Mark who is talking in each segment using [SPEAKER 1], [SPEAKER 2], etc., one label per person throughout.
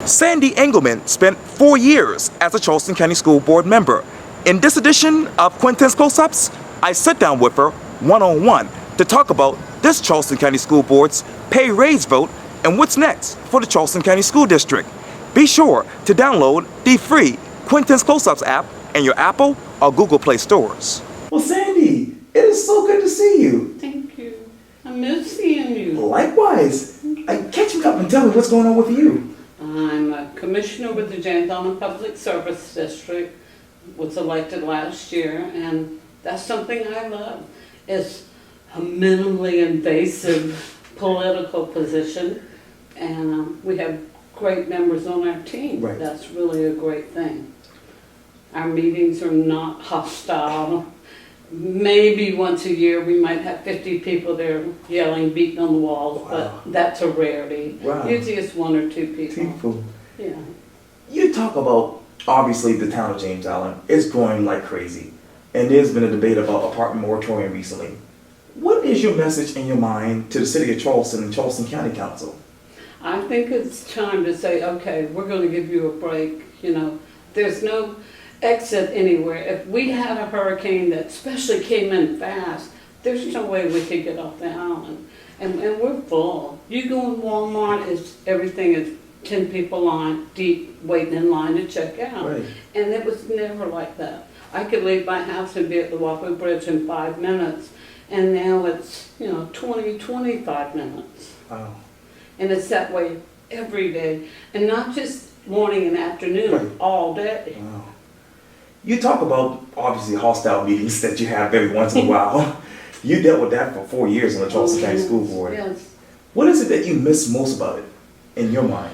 [SPEAKER 1] Sandi Engleman spent 4 years as a Charleston County School Board member. In this edition of Quintin's Close-Ups, I sit down with her one-on-one to talk about this Charleston County School Board's pay raise vote and what's next for the Charleston County School District. Be sure to download the free Quintin's Close-Ups app in your Apple or Google Play stores. Well, Sandi, it is so good to see you.
[SPEAKER 2] Thank you. I miss seeing you.
[SPEAKER 1] Likewise. Catch me up and tell me what's going on with you.
[SPEAKER 2] I'm a commissioner with the James Allen Public Service District. Was elected last year, and that's something I love. It's a minimally invasive political position, and we have great members on our team.
[SPEAKER 1] Right.
[SPEAKER 2] That's really a great thing. Our meetings are not hostile. Maybe once a year we might have 50 people there yelling, beating on the walls,
[SPEAKER 1] Wow.
[SPEAKER 2] but that's a rarity.
[SPEAKER 1] Wow.
[SPEAKER 2] Usually it's 1 or 2 people. Yeah.
[SPEAKER 1] You talk about, obviously, the town of James Allen is growing like crazy, and there's been a debate about apartment moratorium recently. What is your message in your mind to the city of Charleston and Charleston County Council?
[SPEAKER 2] I think it's time to say, okay, we're going to give you a break. You know, there's no exit anywhere. If we had a hurricane that especially came in fast, there's no way we could get off the island. And we're full. You go in Walmart, everything is 10 people deep waiting in line to check out.
[SPEAKER 1] Right.
[SPEAKER 2] And it was never like that. I could leave my house and be at the Walkway Bridge in 5 minutes. And now it's, 20, 25 minutes.
[SPEAKER 1] Wow.
[SPEAKER 2] And it's that way every day. And not just morning and afternoon,
[SPEAKER 1] Right.
[SPEAKER 2] all day.
[SPEAKER 1] Wow. You talk about, obviously, hostile meetings that you have every once in a while. You dealt with that for 4 years on the Charleston County School Board.
[SPEAKER 2] Yes.
[SPEAKER 1] What is it that you miss most about it, in your mind?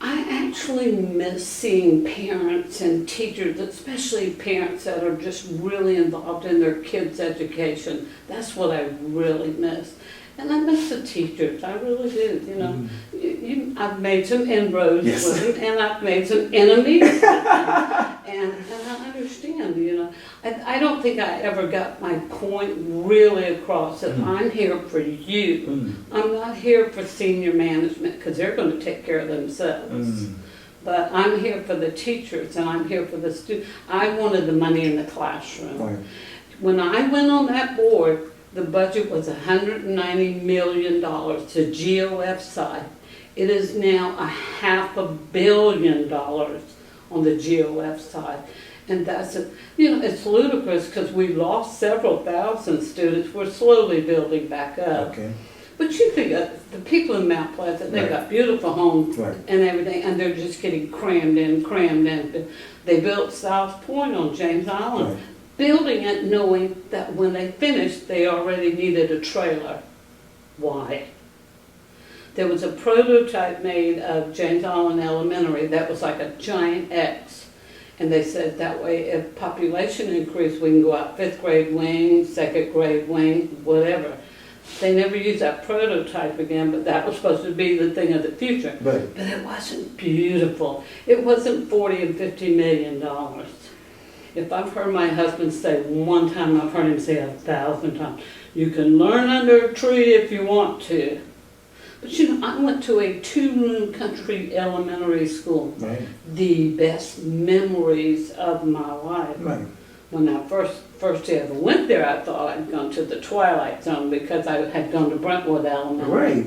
[SPEAKER 2] I actually miss seeing parents and teachers, especially parents that are just really involved in their kids' education. That's what I really miss. And I miss the teachers, I really do, I've made some inroads
[SPEAKER 1] Yes.
[SPEAKER 2] with them, and I've made some enemies with them. And I understand, I don't think I ever got my point really across that I'm here for you. I'm not here for senior management because they're going to take care of themselves. But I'm here for the teachers and I'm here for the students. I wanted the money in the classroom.
[SPEAKER 1] Right.
[SPEAKER 2] When I went on that board, the budget was $190 million to GOF side. It is now $500 million on the GOF side. And that's, it's ludicrous because we lost several thousand students. We're slowly building back up.
[SPEAKER 1] Okay.
[SPEAKER 2] But you think the people in Mount Pleasant, they've got beautiful homes and everything, and they're just getting crammed in. They built South Point on James Island, building it knowing that when they finished, they already needed a trailer. Why? There was a prototype made of James Allen Elementary that was like a giant X. And they said that way if population increased, we can go out 5th grade wing, 2nd grade wing, whatever. They never used that prototype again, but that was supposed to be the thing of the future.
[SPEAKER 1] Right.
[SPEAKER 2] But it wasn't beautiful. It wasn't $40 and $50 million. If I've heard my husband say one time, I've heard him say 1,000 times, you can learn under a tree if you want to. But I went to a 2-room country elementary school.
[SPEAKER 1] Right.
[SPEAKER 2] The best memories of my life.
[SPEAKER 1] Right.
[SPEAKER 2] When I first ever went there, I thought I'd gone to the Twilight Zone because I had gone to Brentwood Elementary.
[SPEAKER 1] Right.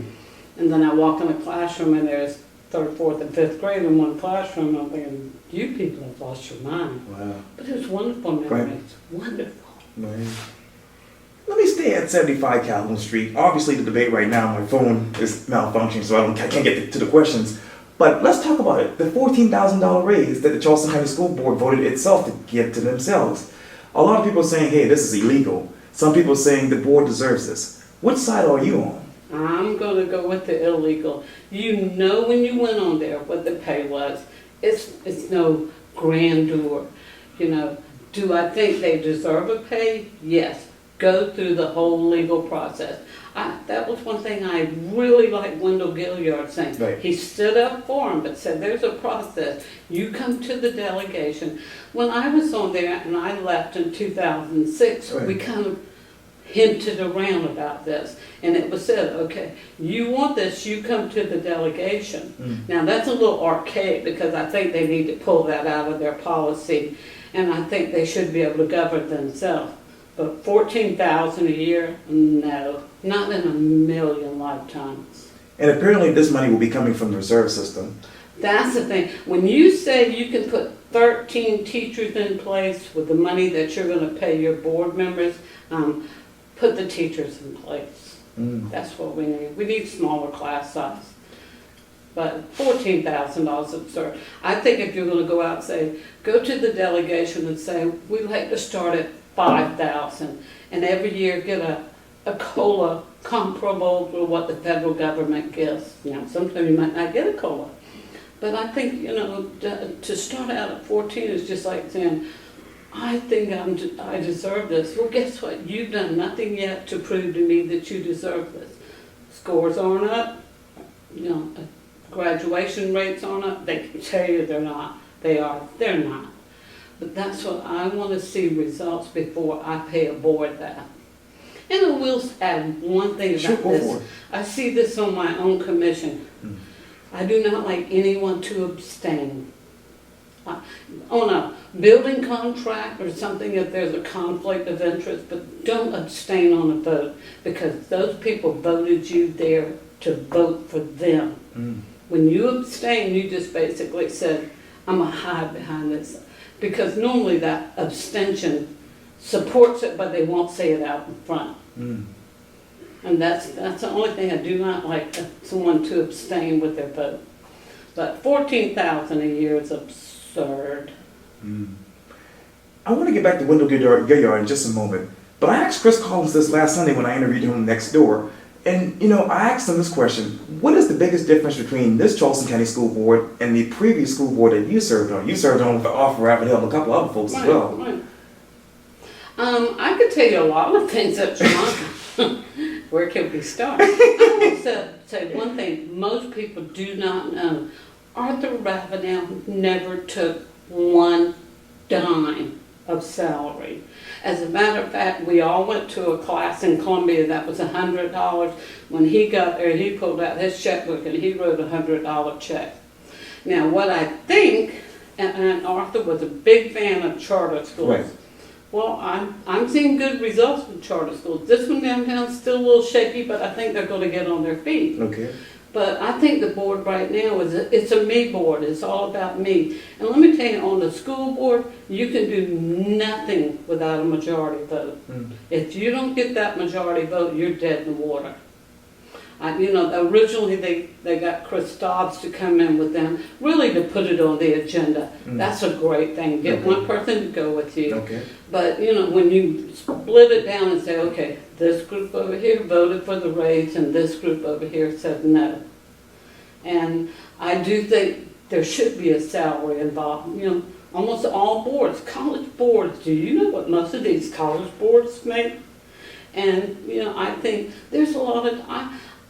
[SPEAKER 2] And then I walk in the classroom and there's 3rd, 4th, and 5th grade in one classroom. I'm thinking, you people have lost your mind.
[SPEAKER 1] Wow.
[SPEAKER 2] But it was wonderful memories. Wonderful.
[SPEAKER 1] Right. Let me stay at 75 Calhoun Street. Obviously, the debate right now, my phone is malfunctioning, so I can't get to the questions. But let's talk about it. The $14,000 raise that the Charleston County School Board voted itself to give to themselves. A lot of people are saying, hey, this is illegal. Some people are saying the board deserves this. Which side are you on?
[SPEAKER 2] I'm going to go with the illegal. You know when you went on there what the pay was. It's no grandeur. Do I think they deserve a pay? Yes. Go through the whole legal process. That was one thing I really liked Wendell Gilliard saying.
[SPEAKER 1] Right.
[SPEAKER 2] He stood up for him, but said there's a process. You come to the delegation. When I was on there and I left in 2006, we kind of hinted around about this, and it was said, okay, you want this, you come to the delegation. Now that's a little archaic, because I think they need to pull that out of their policy, and I think they should be able to govern themselves. But 14,000 a year, no, not in a million lifetimes.
[SPEAKER 1] And apparently this money will be coming from the reserve system.
[SPEAKER 2] That's the thing. When you say you can put 13 teachers in place with the money that you're going to pay your board members, put the teachers in place. That's what we need. We need smaller class size. But $14,000 is absurd. I think if you're going to go out and say, go to the delegation and say, we'd like to start at 5,000, and every year get a COLA comparable to what the federal government gives. You know, sometimes you might not get a COLA. But I think, you know, to start out at 14 is just like saying, I think I deserve this. Well, guess what? You've done nothing yet to prove to me that you deserve this. Scores aren't up. You know, graduation rates aren't up. They can tell you they're not. They are. They're not. But that's what I want to see, results before I pay a board that. And I will add one thing about this. I see this on my own commission. I do not like anyone to abstain. On a building contract or something, if there's a conflict of interest, but don't abstain on a vote, because those people voted you there to vote for them. When you abstain, you just basically said, I'm going to hide behind this. Because normally that abstention supports it, but they won't say it out in front. And that's the only thing I do not like, someone to abstain with their vote. But 14,000 a year is absurd.
[SPEAKER 1] I want to get back to Wendell Gaillard in just a moment. But I asked Chris Collins this last Sunday when I interviewed him next door. And, you know, I asked him this question. What is the biggest difference between this Charleston County School Board and the previous school board that you served on? You served on with the Offer Rapid Hill and a couple other folks as well.
[SPEAKER 2] Right. I could tell you a lot of things at John. Where can we start? I will say one thing most people do not know. Arthur Ravenel never took one dime of salary. As a matter of fact, we all went to a class in Columbia that was $100. When he got there, he pulled out his checkbook and he wrote a $100 check. Now, what I think, and Arthur was a big fan of charter schools.
[SPEAKER 1] Right.
[SPEAKER 2] Well, I'm seeing good results with charter schools. This one downtown's still a little shaky, but I think they're going to get on their feet.
[SPEAKER 1] Okay.
[SPEAKER 2] But I think the board right now it's a me board. It's all about me. And let me tell you, on the school board, you can do nothing without a majority vote. If you don't get that majority vote, you're dead in the water. You know, originally they got Chris Dobbs to come in with them, really to put it on the agenda. That's a great thing. Get one person to go with you.
[SPEAKER 1] Okay.
[SPEAKER 2] But, you know, when you split it down and say, okay, this group over here voted for the raise and this group over here said no. And I do think there should be a salary involved. You know, almost all boards, college boards, do you know what most of these college boards make? And, you know, I think there's a lot of,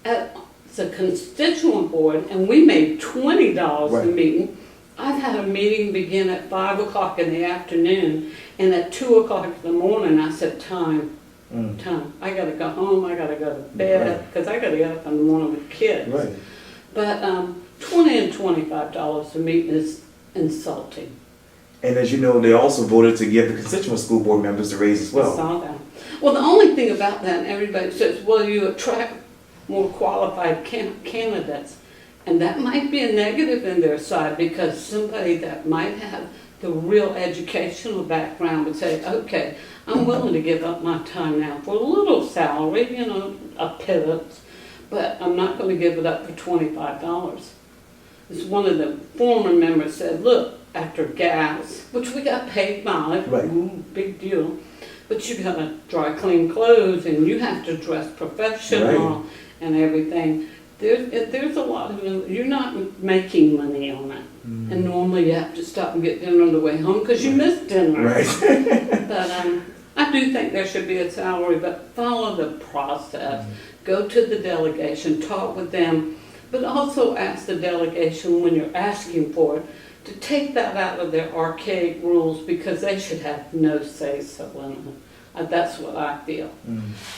[SPEAKER 2] it's a constituent board, and we made $20 a meeting. I've had a meeting begin at 5 o'clock in the afternoon, and at 2 o'clock in the morning I said, time. I got to go home, I got to go to bed, because I got to get up in the morning with kids. Right. But $20 and $25 a meeting is insulting.
[SPEAKER 1] And as you know, they also voted to give the constituent school board members a raise as well.
[SPEAKER 2] I saw that. Well, the only thing about that, and everybody says, well, you attract more qualified candidates. And that might be a negative in their side, because somebody that might have the real educational background would say, okay, I'm willing to give up my time now for a little salary, you know, a pivot, but I'm not going to give it up for $25. As one of the former members said, look, after gas, which we got paid mileage, big deal, but you got to dry clean clothes and you have to dress professional and everything. There's a lot of, you're not making money on it. And normally you have to stop and get dinner on the way home because you missed dinner. But I do think there should be a salary, but follow the process. Go to the delegation, talk with them, but also ask the delegation when you're asking for it to take that out of their archaic rules, because they should have no say-so in it. That's what I feel.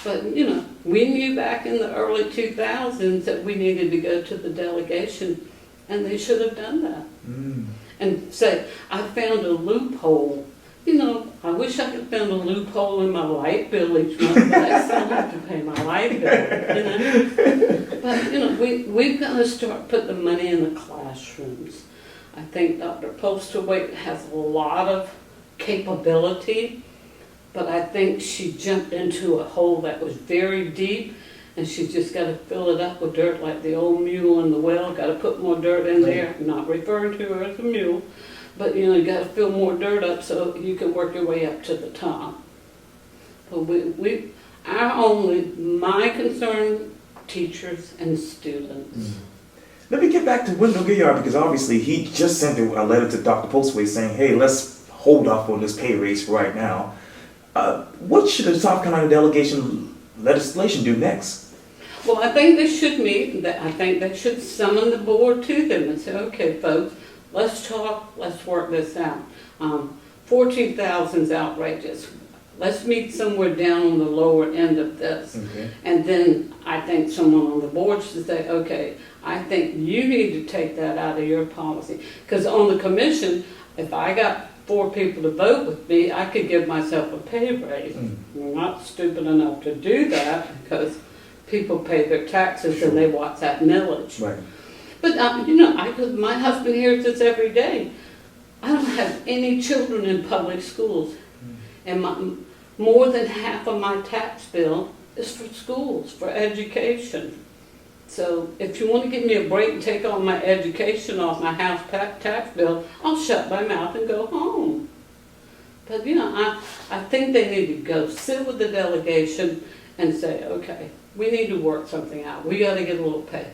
[SPEAKER 2] But, you know, we knew back in the early 2000s that we needed to go to the delegation, and they should have done that. And say, I found a loophole. You know, I wish I could find a loophole in my light bill each month, but I still have to pay my light bill, you know. But, you know, we've got to start putting the money in the classrooms. I think Dr. Postlethwaite has a lot of capability, but I think she jumped into a hole that was very deep, and she's just got to fill it up with dirt like the old mule in the well. Got to put more dirt in there. I'm not referring to her as a mule, but you know, you got to fill more dirt up so you can work your way up to the top. But my concern, teachers and students.
[SPEAKER 1] Let me get back to Wendell Gilliard, because obviously he just sent a letter to Dr. Postlethwaite saying, hey, let's hold off on this pay raise right now. What should the South Carolina delegation legislation do next?
[SPEAKER 2] Well, I think they should meet. I think they should summon the board to them and say, okay, folks, let's talk, let's work this out. 14,000 is outrageous. Let's meet somewhere down on the lower end of this. Okay. And then I think someone on the board should say, okay, I think you need to take that out of your policy. Because on the commission, if I got 4 people to vote with me, I could give myself a pay raise. I'm not stupid enough to do that because people pay their taxes and they watch that millage. Right. But you know, my husband hears this every day. I don't have any children in public schools, and more than half of my tax bill is for schools, for education. So if you want to give me a break and take all my education off my house tax bill, I'll shut my mouth and go home. But you know, I think they need to go sit with the delegation and say, okay, we need to work something out. We got to get a little pay.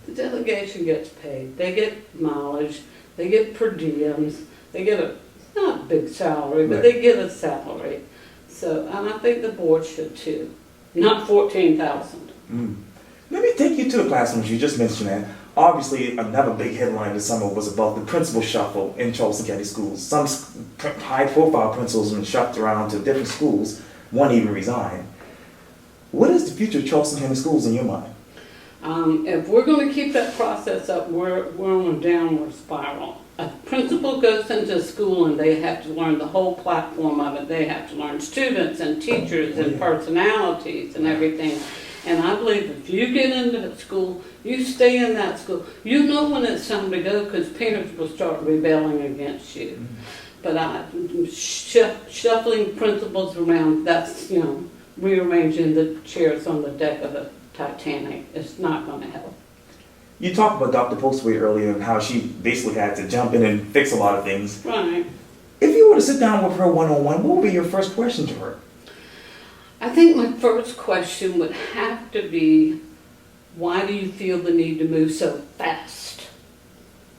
[SPEAKER 2] The delegation gets paid. They get mileage. They get per diems. They get not a big salary, but they get a salary. So, and I think the board should too. Not 14,000.
[SPEAKER 1] Let me take you to the classrooms. You just mentioned that. Obviously, another big headline this summer was about the principal shuffle in Charleston County Schools. Some high-profile principals have been shuffled around to different schools. One even resigned. What is the future of Charleston County Schools in your mind?
[SPEAKER 2] If we're going to keep that process up, we're on a downward spiral. A principal goes into school and they have to learn the whole platform of it. They have to learn students and teachers and personalities and everything. And I believe if you get into that school, you stay in that school. You know when it's time to go because parents will start rebelling against you. But shuffling principals around, that's, you know, rearranging the chairs on the deck of the Titanic. It's not going to help.
[SPEAKER 1] You talked about Dr. Postlethwaite earlier and how she basically had to jump in and fix a lot of things.
[SPEAKER 2] Right.
[SPEAKER 1] If you were to sit down with her one-on-one, what would be your first question to her?
[SPEAKER 2] I think my first question would have to be, why do you feel the need to move so fast?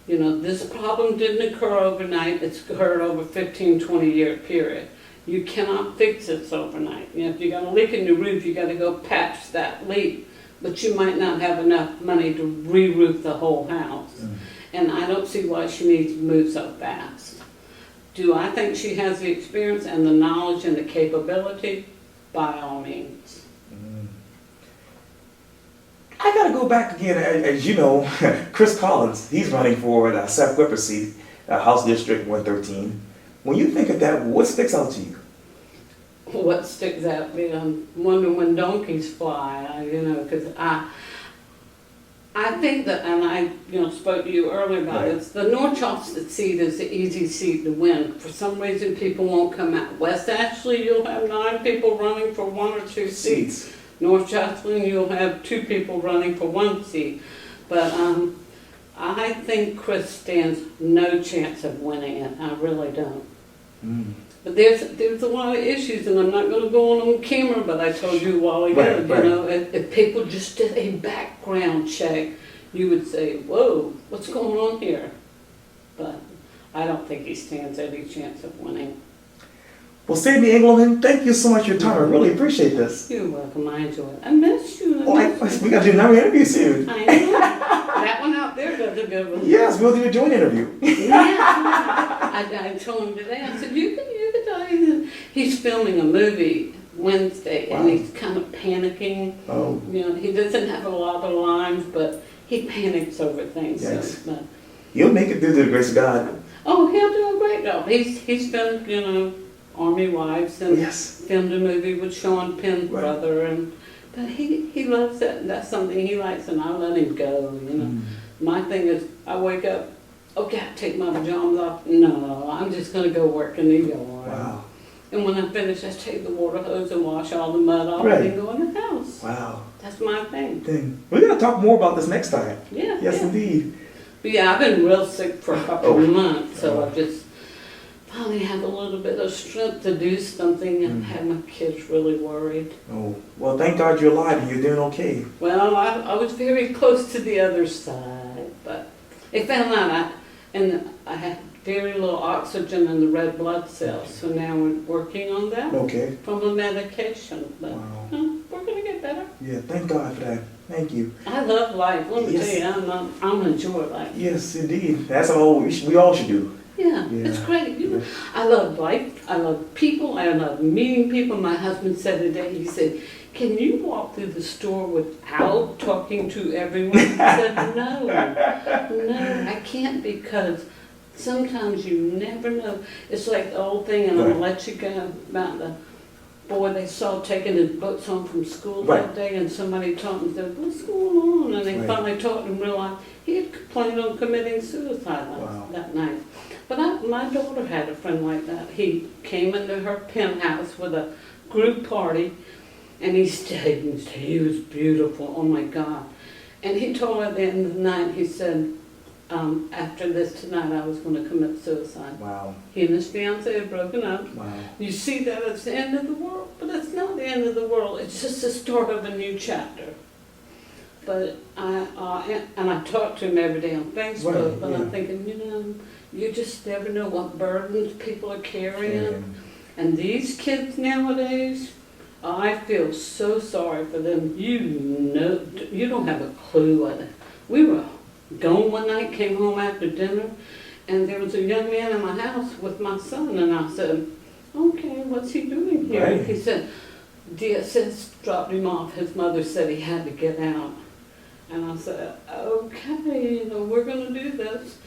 [SPEAKER 2] You know, this problem didn't occur overnight. It's occurred over a 15, 20-year period. You cannot fix this overnight. You know, if you got a leak in your roof, you got to go patch that leak. But you might not have enough money to re-roof the whole house. And I don't see why she needs to move so fast. Do I think she has the experience and the knowledge and the capability? By all means.
[SPEAKER 1] I got to go back again. As you know, Chris Collins, he's running for the Seth Whipper seat, House District 113. When you think of that, what sticks out to you?
[SPEAKER 2] What sticks out? I'm wondering when donkeys fly, you know, because I think that, and I, you know, spoke to you earlier about it, the North Charleston seat is the easy seat to win. For some reason, people won't come out. West Ashley, you'll have 9 people running for 1 or 2 seats. North Charleston, you'll have 2 people running for 1 seat. But I think Chris stands no chance of winning it. I really don't. But there's a lot of issues, and I'm not going to go on camera, but I told you a while ago, you know, if people just did a background check, you would say, whoa, what's going on here? But I don't think he stands any chance of winning.
[SPEAKER 1] Well, Sandi Engleman, thank you so much for your time. I really appreciate this.
[SPEAKER 2] You're welcome. I enjoy it. I miss you.
[SPEAKER 1] We got to do another interview soon.
[SPEAKER 2] I know. That one out there does a good one.
[SPEAKER 1] Yes, we'll do a joint interview.
[SPEAKER 2] Yeah. I told him today, I said, you can tell him. He's filming a movie Wednesday,
[SPEAKER 3] Wow.
[SPEAKER 2] and he's kind of panicking.
[SPEAKER 3] Oh,
[SPEAKER 2] You know, he doesn't have a lot of lines, but he panics over things.
[SPEAKER 3] Yes.
[SPEAKER 2] So, but,
[SPEAKER 3] you'll make it through the grace of God.
[SPEAKER 2] oh, he'll do a great job. He's filmed, you know, Army Wives and
[SPEAKER 3] Yes.
[SPEAKER 2] filmed a movie with Sean Penn's
[SPEAKER 3] Right.
[SPEAKER 2] brother, but he loves it. And that's something he likes, and I let him go. You know, my thing is, I wake up, okay, I take my pajamas off. No, I'm just gonna go work in the yard.
[SPEAKER 3] Wow.
[SPEAKER 2] And when I finish, I take the water hose and wash all the mud off,
[SPEAKER 3] Right.
[SPEAKER 2] and then go in the house.
[SPEAKER 3] Wow.
[SPEAKER 2] That's my thing.
[SPEAKER 3] Thing. We're gonna talk more about this next time.
[SPEAKER 2] Yeah.
[SPEAKER 3] Yes,
[SPEAKER 2] yeah.
[SPEAKER 3] indeed.
[SPEAKER 2] But yeah, I've been real sick for a couple of months, so
[SPEAKER 3] Oh.
[SPEAKER 2] I just finally have a little bit of strength to do something and had my kids really worried.
[SPEAKER 3] Oh, well, thank God you're alive and you're doing okay.
[SPEAKER 2] Well, I was very close to the other side, but they found out I had very little oxygen in the red blood cells, so now we're working on that
[SPEAKER 3] Okay.
[SPEAKER 2] from the medication. But
[SPEAKER 3] Wow.
[SPEAKER 2] we're gonna get better.
[SPEAKER 3] Yeah, thank God for that. Thank you.
[SPEAKER 2] I love life. Let me
[SPEAKER 3] Yes.
[SPEAKER 2] tell you, I'm enjoy life.
[SPEAKER 3] Yes, indeed. That's all we all should do.
[SPEAKER 2] Yeah,
[SPEAKER 3] Yeah.
[SPEAKER 2] it's great. You know,
[SPEAKER 3] Yeah.
[SPEAKER 2] I love life. I love people. I love meeting people. My husband said today, he said, "Can you walk through the store without talking to everyone?" I said, no, I can't, because sometimes you never know. It's like the old thing, and I'm
[SPEAKER 3] Right.
[SPEAKER 2] gonna let you go, about the boy they saw taking his books home from school
[SPEAKER 3] Right.
[SPEAKER 2] that day, and somebody told him, said, "What's going on?" And they
[SPEAKER 3] Right.
[SPEAKER 2] finally talked and realized he had planned on committing suicide
[SPEAKER 3] Wow.
[SPEAKER 2] that night. But my daughter had a friend like that. He came into her penthouse with a group party, and he stayed and stayed. He was beautiful, oh my God. And he told her at the end of the night, he said, after this tonight, I was going to commit suicide.
[SPEAKER 3] Wow.
[SPEAKER 2] He and his fiance had broken up.
[SPEAKER 3] Wow.
[SPEAKER 2] You see that it's the end of the world, but it's not the end of the world. It's just the start of a new chapter. But I talk to him every day on Facebook,
[SPEAKER 3] Right,
[SPEAKER 2] but
[SPEAKER 3] yeah.
[SPEAKER 2] I'm thinking, you know, you just never know what burdens people are carrying. And these kids nowadays, I feel so sorry for them. You know, you don't have a clue what. We were gone one night, came home after dinner, and there was a young man in my house with my son, and I said, "Okay, what's he doing here?"
[SPEAKER 3] Right.
[SPEAKER 2] He said, "DSS dropped him off. His mother said he had to get out." And I said, "Okay, you know, we're going to do this."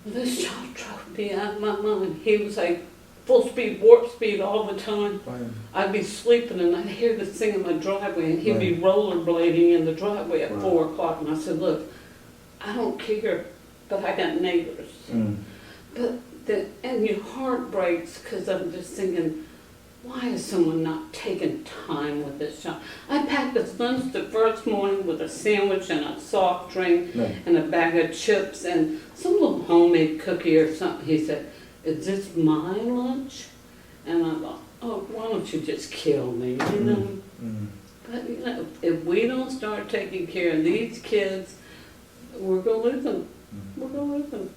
[SPEAKER 2] This child drove me out of my mind. He was like full speed, warp speed all the time.
[SPEAKER 3] Fine.
[SPEAKER 2] I'd be sleeping and I'd hear this thing in my driveway, and he'd be
[SPEAKER 3] Right.
[SPEAKER 2] rollerblading in the driveway at
[SPEAKER 3] Wow.
[SPEAKER 2] 4 o'clock. And I said, "Look, I don't care, but I got neighbors." And your heart breaks, because I'm just thinking, why is someone not taking time with this child? I packed his lunch the first morning with a sandwich and a soft drink
[SPEAKER 3] Right.
[SPEAKER 2] and a bag of chips and some little homemade cookie or something. He said, "Is this my lunch?" And I thought, "Oh, why don't you just kill me, you know?" But, you know, if we don't start taking care of these kids, we're going to lose them. We're going to lose them.